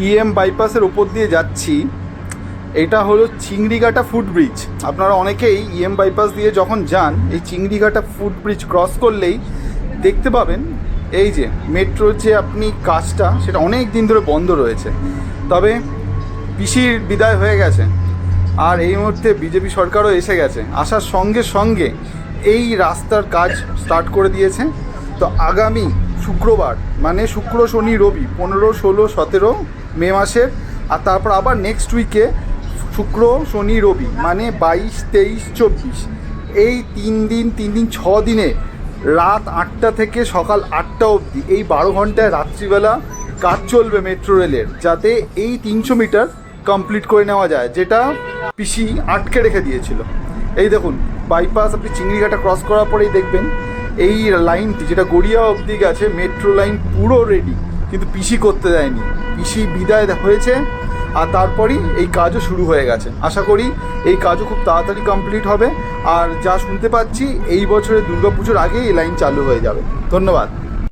EM বাইপাসের ওপর দিয়ে যাচ্ছি। এটা হলো চিংড়িঘাটা ফুটব্রিজ। আপনারা অনেকেই ইএম বাইপাস দিয়ে যখন যান, এই চিংড়িঘাটা ফুটব্রিজ ক্রস করলেই দেখতে পাবেন এই যে মেট্রোর যে আপনি কাজটা, সেটা অনেক দিন ধরে বন্ধ রয়েছে। তবে পিসির বিদায় হয়ে গেছে, আর এই মুহূর্তে বিজেপি সরকারও এসে গেছে। আসার সঙ্গে সঙ্গে এই রাস্তার কাজ স্টার্ট করে দিয়েছে। তো আগামী শুক্রবার, মানে শুক্র শনি রবি 15, 16, 17 মে মাসের, আর তারপর আবার নেক্সট উইকে শুক্র শনি রবি, মানে 22, 23, 24, এই 3 দিন 6 দিনে রাত 8টা থেকে সকাল 8টা অবধি এই 12 ঘন্টায় রাত্রিবেলা কাজ চলবে মেট্রো রেলের, যাতে এই 300 মিটার কমপ্লিট করে নেওয়া যায়, যেটা পিসি আটকে রেখে দিয়েছিল। এই দেখুন বাইপাস, আপনি চিংড়িঘাটা ক্রস করার পরেই দেখবেন এই লাইনটি, যেটা গড়িয়া অবধি গেছে মেট্রো লাইন, পুরো রেডি, কিন্তু পিসি করতে দেয়নি। পিসি বিদায় হয়েছে, আর তারপরই এই কাজও শুরু হয়ে গেছে। আশা করি এই কাজও খুব তাড়াতাড়ি কমপ্লিট হবে, আর যা শুনতে পাচ্ছি এই বছরের দুর্গাপুজোর আগেই এই লাইন চালু হয়ে যাবে। ধন্যবাদ।